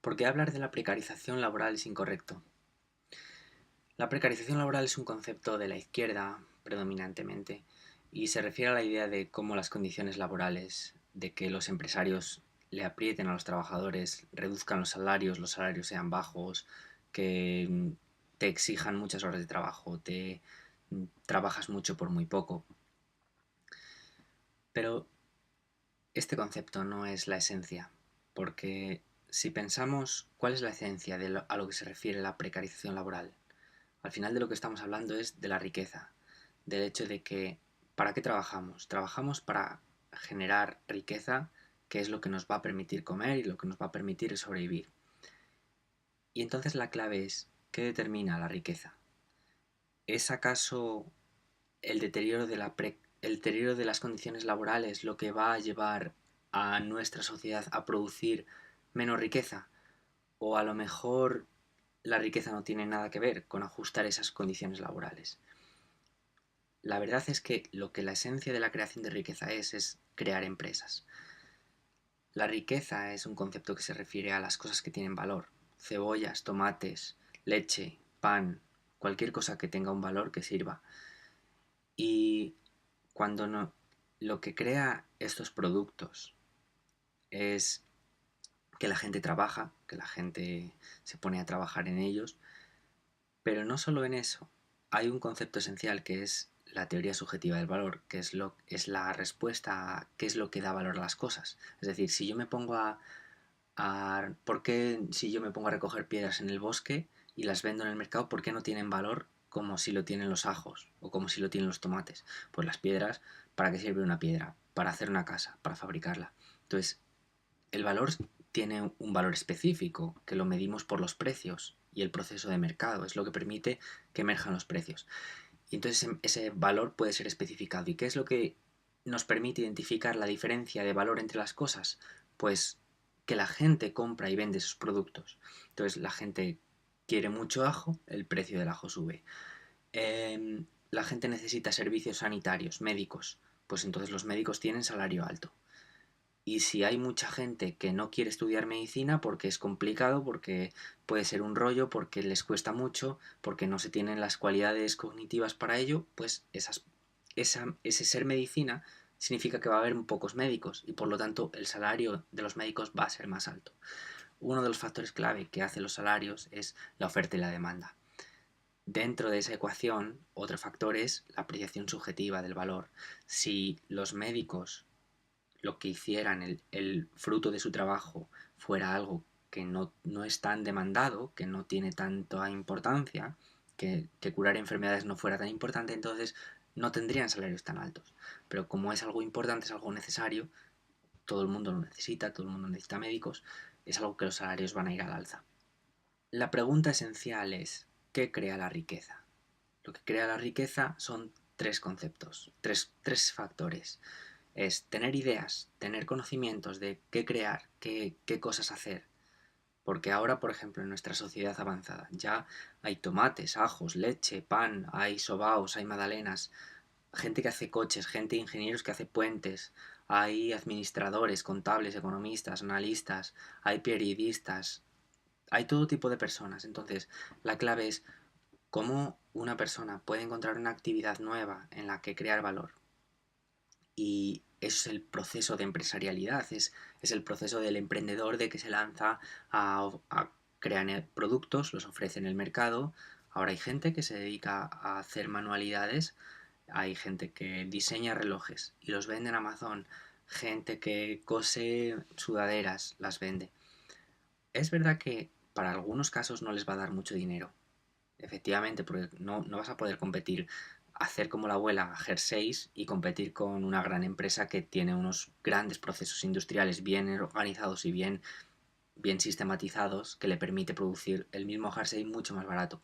¿Por qué hablar de la precarización laboral es incorrecto? La precarización laboral es un concepto de la izquierda predominantemente y se refiere a la idea de cómo las condiciones laborales, de que los empresarios le aprieten a los trabajadores, reduzcan los salarios sean bajos, que te exijan muchas horas de trabajo, te trabajas mucho por muy poco. Pero este concepto no es la esencia, porque si pensamos cuál es la esencia a lo que se refiere la precarización laboral, al final de lo que estamos hablando es de la riqueza, del hecho de que ¿para qué trabajamos? Trabajamos para generar riqueza, que es lo que nos va a permitir comer y lo que nos va a permitir sobrevivir. Y entonces la clave es, ¿qué determina la riqueza? ¿Es acaso el deterioro de las condiciones laborales lo que va a llevar a nuestra sociedad a producir menos riqueza? ¿O a lo mejor la riqueza no tiene nada que ver con ajustar esas condiciones laborales? La verdad es que lo que la esencia de la creación de riqueza es crear empresas. La riqueza es un concepto que se refiere a las cosas que tienen valor. Cebollas, tomates, leche, pan, cualquier cosa que tenga un valor que sirva. Y cuando no, lo que crea estos productos es que la gente trabaja, que la gente se pone a trabajar en ellos, pero no solo en eso. Hay un concepto esencial que es la teoría subjetiva del valor, que es la respuesta a qué es lo que da valor a las cosas. Es decir, si yo me pongo ¿por qué si yo me pongo a recoger piedras en el bosque y las vendo en el mercado, por qué no tienen valor como si lo tienen los ajos o como si lo tienen los tomates? Pues las piedras, ¿para qué sirve una piedra? Para hacer una casa, para fabricarla. Entonces, el valor tiene un valor específico, que lo medimos por los precios y el proceso de mercado, es lo que permite que emerjan los precios. Y entonces ese valor puede ser especificado. ¿Y qué es lo que nos permite identificar la diferencia de valor entre las cosas? Pues que la gente compra y vende sus productos. Entonces la gente quiere mucho ajo, el precio del ajo sube. La gente necesita servicios sanitarios, médicos, pues entonces los médicos tienen salario alto. Y si hay mucha gente que no quiere estudiar medicina porque es complicado, porque puede ser un rollo, porque les cuesta mucho, porque no se tienen las cualidades cognitivas para ello, pues ese ser medicina significa que va a haber pocos médicos y por lo tanto el salario de los médicos va a ser más alto. Uno de los factores clave que hace los salarios es la oferta y la demanda. Dentro de esa ecuación, otro factor es la apreciación subjetiva del valor. Si los médicos lo que hicieran, el fruto de su trabajo, fuera algo que no es tan demandado, que no tiene tanta importancia, que curar enfermedades no fuera tan importante, entonces no tendrían salarios tan altos. Pero como es algo importante, es algo necesario, todo el mundo lo necesita, todo el mundo necesita médicos, es algo que los salarios van a ir al alza. La pregunta esencial es, ¿qué crea la riqueza? Lo que crea la riqueza son tres conceptos, tres factores. Es tener ideas, tener conocimientos de qué crear, qué cosas hacer. Porque ahora, por ejemplo, en nuestra sociedad avanzada ya hay tomates, ajos, leche, pan, hay sobaos, hay magdalenas, gente que hace coches, gente de ingenieros que hace puentes, hay administradores, contables, economistas, analistas, hay periodistas, hay todo tipo de personas. Entonces, la clave es cómo una persona puede encontrar una actividad nueva en la que crear valor. Y eso es el proceso de empresarialidad, es el proceso del emprendedor de que se lanza a crear productos, los ofrece en el mercado. Ahora hay gente que se dedica a hacer manualidades, hay gente que diseña relojes y los vende en Amazon, gente que cose sudaderas, las vende. Es verdad que para algunos casos no les va a dar mucho dinero, efectivamente, porque no vas a poder competir, hacer como la abuela jerseys y competir con una gran empresa que tiene unos grandes procesos industriales bien organizados y bien sistematizados que le permite producir el mismo jersey mucho más barato.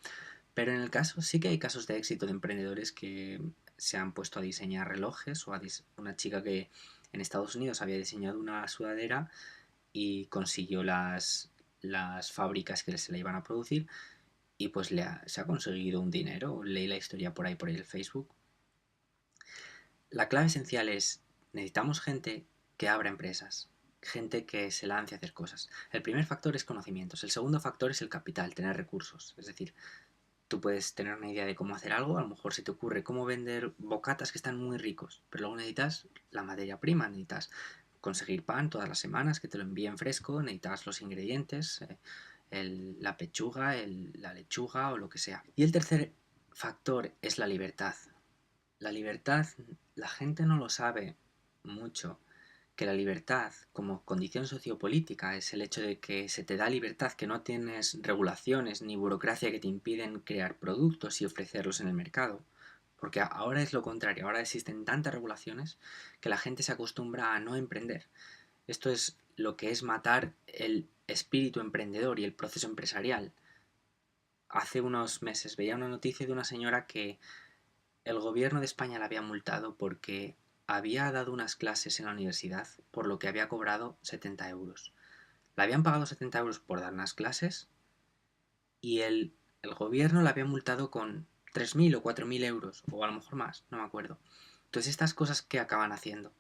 Pero en el caso, sí que hay casos de éxito de emprendedores que se han puesto a diseñar relojes o una chica que en Estados Unidos había diseñado una sudadera y consiguió las fábricas que se le iban a producir y pues se ha conseguido un dinero. Leí la historia por ahí por el Facebook. La clave esencial es, necesitamos gente que abra empresas. gente que se lance a hacer cosas. El primer factor es conocimientos, el segundo factor es el capital, tener recursos. Es decir, tú puedes tener una idea de cómo hacer algo, a lo mejor se te ocurre cómo vender bocatas que están muy ricos, pero luego necesitas la materia prima, necesitas conseguir pan todas las semanas, que te lo envíen fresco, necesitas los ingredientes, la pechuga, la lechuga o lo que sea. Y el tercer factor es la libertad. La libertad, la gente no lo sabe mucho, que la libertad como condición sociopolítica es el hecho de que se te da libertad, que no tienes regulaciones ni burocracia que te impiden crear productos y ofrecerlos en el mercado. Porque ahora es lo contrario, ahora existen tantas regulaciones que la gente se acostumbra a no emprender. Esto es lo que es matar el espíritu emprendedor y el proceso empresarial. Hace unos meses veía una noticia de una señora que el gobierno de España la había multado porque había dado unas clases en la universidad por lo que había cobrado 70 euros. Le habían pagado 70 euros por dar unas clases y el gobierno la había multado con 3.000 o 4.000 euros, o a lo mejor más, no me acuerdo. Entonces estas cosas que acaban haciendo.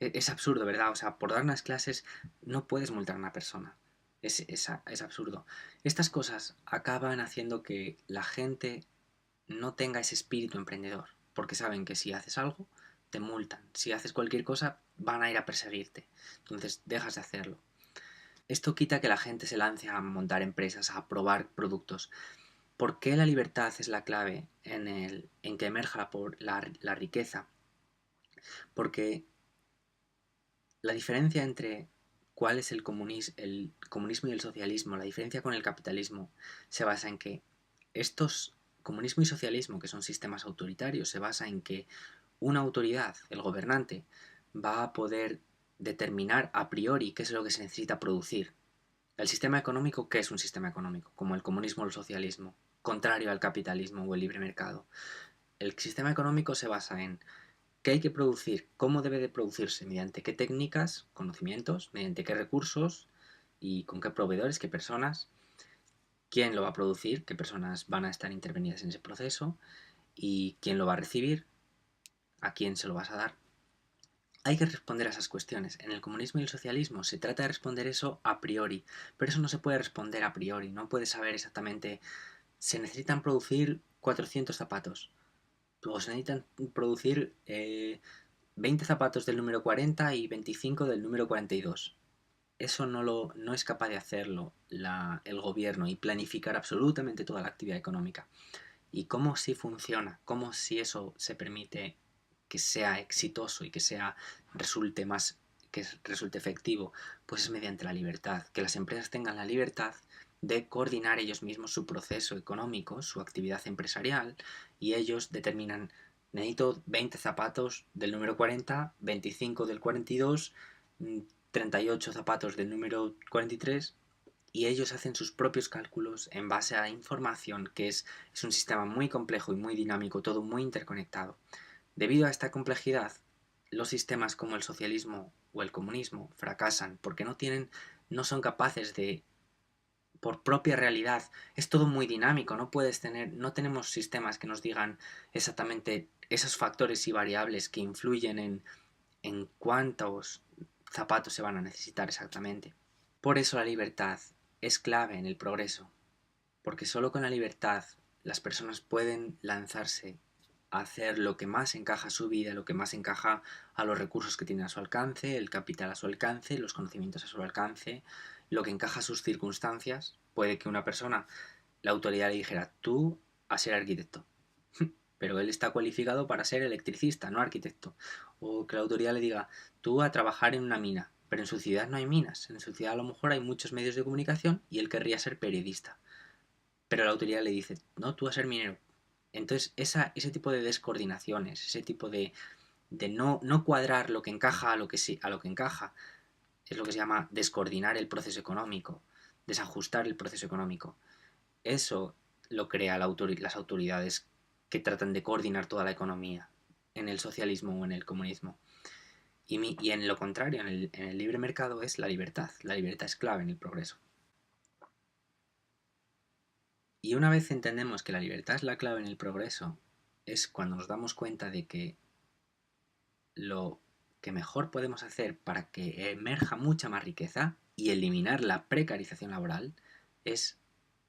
Es absurdo, ¿verdad? O sea, por dar unas clases no puedes multar a una persona. Es absurdo. Estas cosas acaban haciendo que la gente no tenga ese espíritu emprendedor, porque saben que si haces algo, te multan. Si haces cualquier cosa, van a ir a perseguirte. Entonces dejas de hacerlo. Esto quita que la gente se lance a montar empresas, a probar productos. ¿Por qué la libertad es la clave en que emerja la riqueza? Porque la diferencia entre cuál es el comunismo y el socialismo, la diferencia con el capitalismo, se basa en que estos comunismo y socialismo, que son sistemas autoritarios, se basa en que una autoridad, el gobernante, va a poder determinar a priori qué es lo que se necesita producir. El sistema económico, ¿qué es un sistema económico? Como el comunismo o el socialismo, contrario al capitalismo o el libre mercado. El sistema económico se basa en qué hay que producir, cómo debe de producirse, mediante qué técnicas, conocimientos, mediante qué recursos y con qué proveedores, qué personas, quién lo va a producir, qué personas van a estar intervenidas en ese proceso y quién lo va a recibir, a quién se lo vas a dar. Hay que responder a esas cuestiones. En el comunismo y el socialismo se trata de responder eso a priori, pero eso no se puede responder a priori, no puedes saber exactamente, se necesitan producir 400 zapatos, o se necesitan producir 20 zapatos del número 40 y 25 del número 42. Eso no es capaz de hacerlo el gobierno y planificar absolutamente toda la actividad económica. ¿Y cómo si funciona? ¿Cómo si eso se permite que sea exitoso y que resulte efectivo? Pues es mediante la libertad, que las empresas tengan la libertad de coordinar ellos mismos su proceso económico, su actividad empresarial, y ellos determinan, necesito 20 zapatos del número 40, 25 del 42, 38 zapatos del número 43, y ellos hacen sus propios cálculos en base a información es un sistema muy complejo y muy dinámico, todo muy interconectado. Debido a esta complejidad, los sistemas como el socialismo o el comunismo fracasan porque no son capaces de, por propia realidad, es todo muy dinámico, no tenemos sistemas que nos digan exactamente esos factores y variables que influyen en cuántos zapatos se van a necesitar exactamente. Por eso la libertad es clave en el progreso, porque solo con la libertad las personas pueden lanzarse a hacer lo que más encaja a su vida, lo que más encaja a los recursos que tienen a su alcance, el capital a su alcance, los conocimientos a su alcance, lo que encaja a sus circunstancias. Puede que una persona, la autoridad le dijera, tú a ser arquitecto, pero él está cualificado para ser electricista, no arquitecto. O que la autoridad le diga, tú a trabajar en una mina, pero en su ciudad no hay minas, en su ciudad a lo mejor hay muchos medios de comunicación y él querría ser periodista. Pero la autoridad le dice, no, tú a ser minero. Entonces, ese tipo de descoordinaciones, ese tipo de no cuadrar lo que encaja a lo que, sí, a lo que encaja, es lo que se llama descoordinar el proceso económico, desajustar el proceso económico. Eso lo crea las autoridades que tratan de coordinar toda la economía en el socialismo o en el comunismo. Y en lo contrario, en el libre mercado es la libertad. La libertad es clave en el progreso. Y una vez entendemos que la libertad es la clave en el progreso, es cuando nos damos cuenta de que lo que mejor podemos hacer para que emerja mucha más riqueza y eliminar la precarización laboral es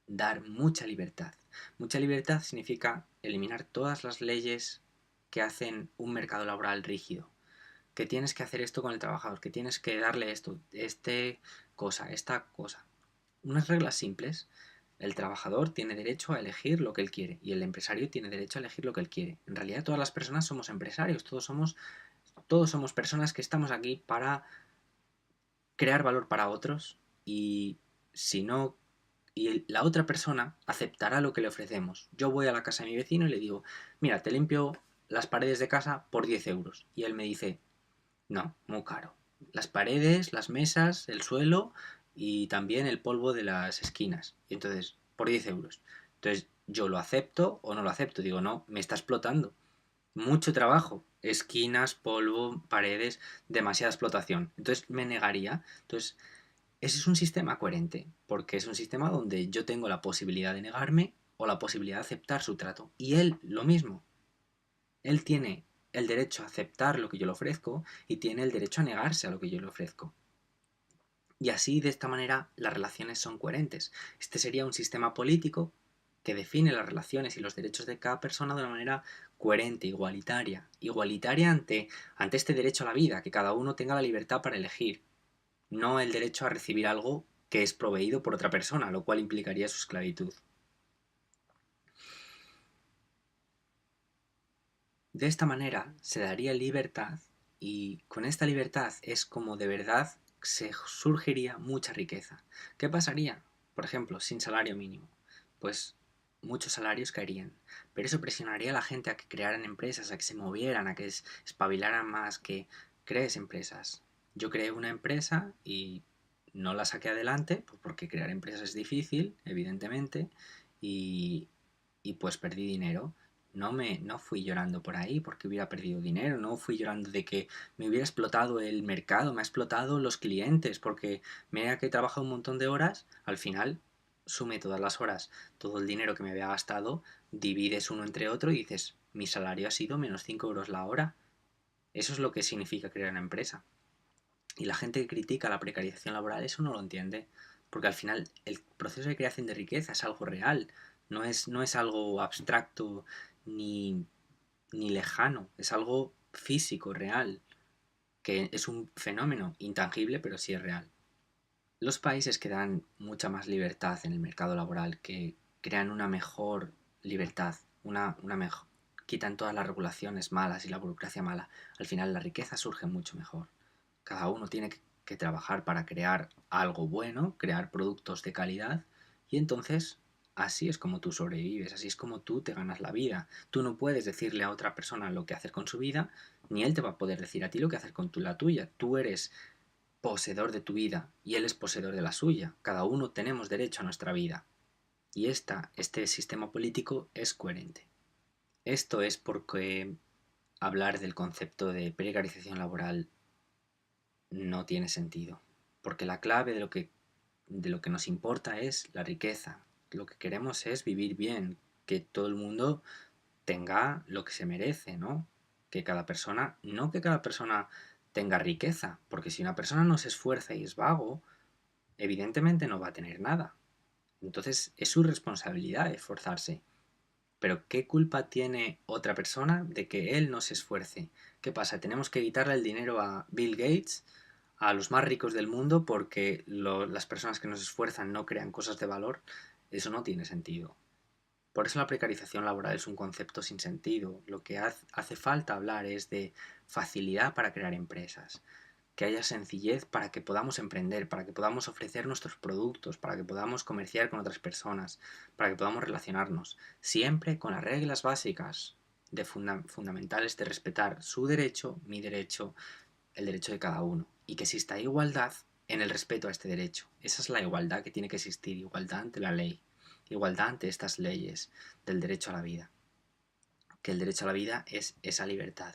dar mucha libertad. Mucha libertad significa eliminar todas las leyes que hacen un mercado laboral rígido. Que tienes que hacer esto con el trabajador, que tienes que darle esto, esta cosa. Unas reglas simples. El trabajador tiene derecho a elegir lo que él quiere y el empresario tiene derecho a elegir lo que él quiere. En realidad todas las personas somos empresarios, todos somos personas que estamos aquí para crear valor para otros y si no y la otra persona aceptará lo que le ofrecemos. Yo voy a la casa de mi vecino y le digo, mira, te limpio las paredes de casa por 10 euros. Y él me dice, no, muy caro. Las paredes, las mesas, el suelo y también el polvo de las esquinas. Y entonces, por 10 euros. Entonces, yo lo acepto o no lo acepto. Digo, no, me está explotando. Mucho trabajo. Esquinas, polvo, paredes, demasiada explotación. Entonces, me negaría. Entonces, ese es un sistema coherente, porque es un sistema donde yo tengo la posibilidad de negarme o la posibilidad de aceptar su trato. Y él lo mismo. Él tiene el derecho a aceptar lo que yo le ofrezco y tiene el derecho a negarse a lo que yo le ofrezco. Y así, de esta manera, las relaciones son coherentes. Este sería un sistema político que define las relaciones y los derechos de cada persona de una manera coherente, igualitaria. Igualitaria ante este derecho a la vida, que cada uno tenga la libertad para elegir, no el derecho a recibir algo que es proveído por otra persona, lo cual implicaría su esclavitud. De esta manera se daría libertad y con esta libertad es como de verdad se surgiría mucha riqueza. ¿Qué pasaría? Por ejemplo, sin salario mínimo. Pues muchos salarios caerían, pero eso presionaría a la gente a que crearan empresas, a que se movieran, a que espabilaran más, que crees empresas. Yo creé una empresa y no la saqué adelante, pues porque crear empresas es difícil, evidentemente, y, y pues perdí dinero. No fui llorando por ahí porque hubiera perdido dinero, no fui llorando de que me hubiera explotado el mercado, me ha explotado los clientes, porque mira que he trabajado un montón de horas, al final sume todas las horas, todo el dinero que me había gastado, divides uno entre otro y dices, mi salario ha sido menos 5 euros la hora. Eso es lo que significa crear una empresa. Y la gente que critica la precarización laboral eso no lo entiende, porque al final el proceso de creación de riqueza es algo real, no es algo abstracto ni, ni lejano, es algo físico, real, que es un fenómeno intangible, pero sí es real. Los países que dan mucha más libertad en el mercado laboral, que crean una mejor libertad, una mejor, quitan todas las regulaciones malas y la burocracia mala, al final la riqueza surge mucho mejor. Cada uno tiene que trabajar para crear algo bueno, crear productos de calidad y entonces así es como tú sobrevives, así es como tú te ganas la vida. Tú no puedes decirle a otra persona lo que hacer con su vida, ni él te va a poder decir a ti lo que hacer con la tuya. Tú eres poseedor de tu vida y él es poseedor de la suya. Cada uno tenemos derecho a nuestra vida. Y este sistema político es coherente. Esto es porque hablar del concepto de precarización laboral no tiene sentido. Porque la clave de lo que nos importa es la riqueza. Lo que queremos es vivir bien, que todo el mundo tenga lo que se merece, ¿no? No que cada persona tenga riqueza, porque si una persona no se esfuerza y es vago, evidentemente no va a tener nada. Entonces es su responsabilidad esforzarse. Pero ¿qué culpa tiene otra persona de que él no se esfuerce? ¿Qué pasa? ¿Tenemos que quitarle el dinero a Bill Gates, a los más ricos del mundo, porque las personas que no se esfuerzan no crean cosas de valor? Eso no tiene sentido. Por eso la precarización laboral es un concepto sin sentido. Lo que hace falta hablar es de facilidad para crear empresas, que haya sencillez para que podamos emprender, para que podamos ofrecer nuestros productos, para que podamos comerciar con otras personas, para que podamos relacionarnos, siempre con las reglas básicas fundamentales de respetar su derecho, mi derecho, el derecho de cada uno, y que exista igualdad en el respeto a este derecho. Esa es la igualdad que tiene que existir, igualdad ante la ley, igualdad ante estas leyes del derecho a la vida, que el derecho a la vida es esa libertad.